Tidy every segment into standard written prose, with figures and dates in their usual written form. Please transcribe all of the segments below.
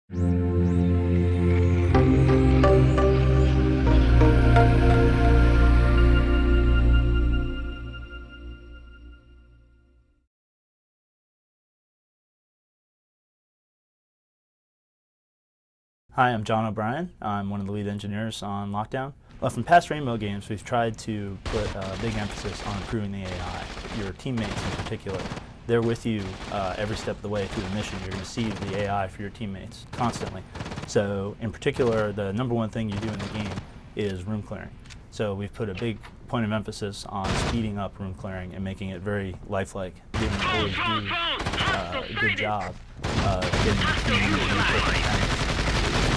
Hi, I'm John O'Brien. I'm one of the lead engineers on Lockdown. Well, from past Rainbow games, we've tried to put a big emphasis on improving the AI. Your teammates in particular, they're with you every step of the way through the mission. You're going to see the AI for your teammates constantly. So in particular, the number one thing you do in the game is room clearing. So we've put a big point of emphasis on speeding up room clearing and making it very lifelike. Didn't always do a good job getting the team to do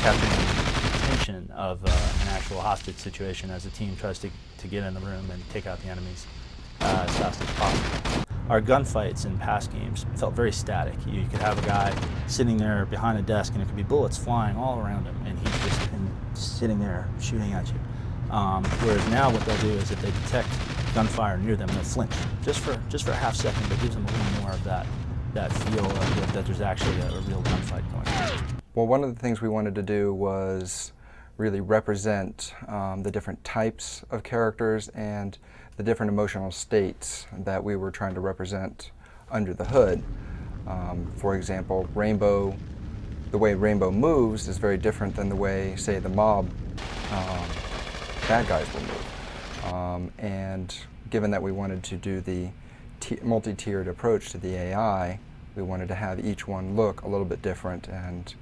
capturing the tension of an actual hostage situation as the team tries to get in the room and take out the enemies as fast as possible. Our gunfights in past games felt very static. You could have a guy sitting there behind a desk and it could be bullets flying all around him and he's just sitting there shooting at you. Whereas now what they'll do is if they detect gunfire near them, they'll flinch just for a half second, but gives them a little more of that feel that there's actually a real gunfight going on. Well, one of the things we wanted to do was really represent the different types of characters and the different emotional states that we were trying to represent under the hood. For example, the way Rainbow moves is very different than the way, say, the mob bad guys will move. And given that we wanted to do the multi-tiered approach to the AI, we wanted to have each one look a little bit different and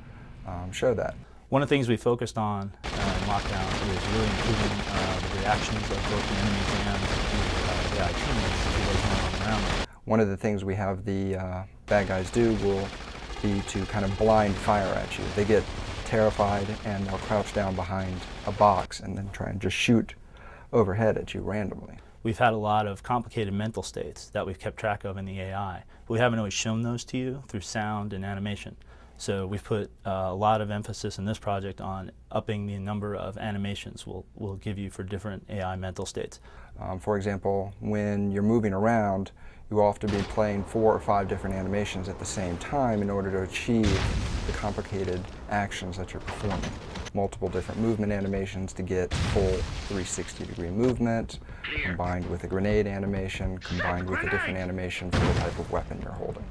show that. One of the things we focused on in Lockdown is really improving the reactions of both the enemies and the AI teammates to what's going on around them. One of the things we have the bad guys do will be to kind of blind fire at you. They get terrified and they'll crouch down behind a box and then try and just shoot overhead at you randomly. We've had a lot of complicated mental states that we've kept track of in the AI, but we haven't always shown those to you through sound and animation. So we've put a lot of emphasis in this project on upping the number of animations we'll give you for different AI mental states. For example, when you're moving around, you will have to be playing 4 or 5 different animations at the same time in order to achieve the complicated actions that you're performing. Multiple different movement animations to get full 360-degree movement, combined with a grenade animation, combined with a different animation for the type of weapon you're holding.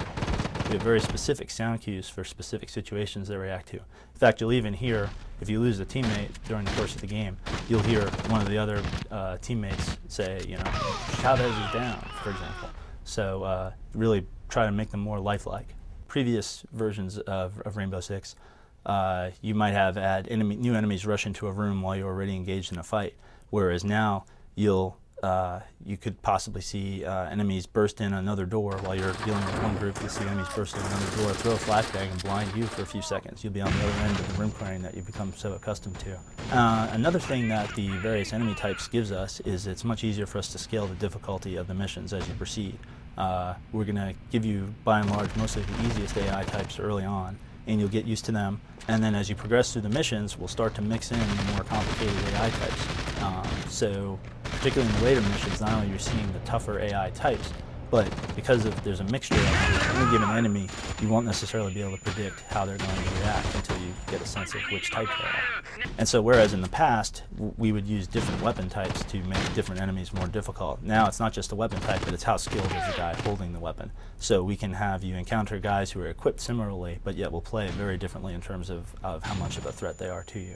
We have very specific sound cues for specific situations they react to. In fact, you'll even hear, if you lose a teammate during the course of the game, you'll hear one of the other teammates say, you know, Chavez is down, for example. So really try to make them more lifelike. Previous versions of Rainbow Six, you might have had new enemies rush into a room while you're already engaged in a fight, whereas now you could possibly see enemies burst in another door while you're dealing with one group. You'll see enemies burst in another door, throw a flashbang and blind you for a few seconds. You'll be on the other end of the room clearing that you've become so accustomed to. Another thing that the various enemy types gives us is it's much easier for us to scale the difficulty of the missions as you proceed. We're going to give you, by and large, mostly the easiest AI types early on, and you'll get used to them. And then as you progress through the missions, we'll start to mix in the more complicated AI types. So particularly in the later missions, not only are you seeing the tougher AI types, but because there's a mixture of any given enemy, you won't necessarily be able to predict how they're going to react until you get a sense of which type they are. And so whereas in the past, we would use different weapon types to make different enemies more difficult, now it's not just a weapon type, but it's how skilled is the guy holding the weapon. So we can have you encounter guys who are equipped similarly, but yet will play very differently in terms of how much of a threat they are to you.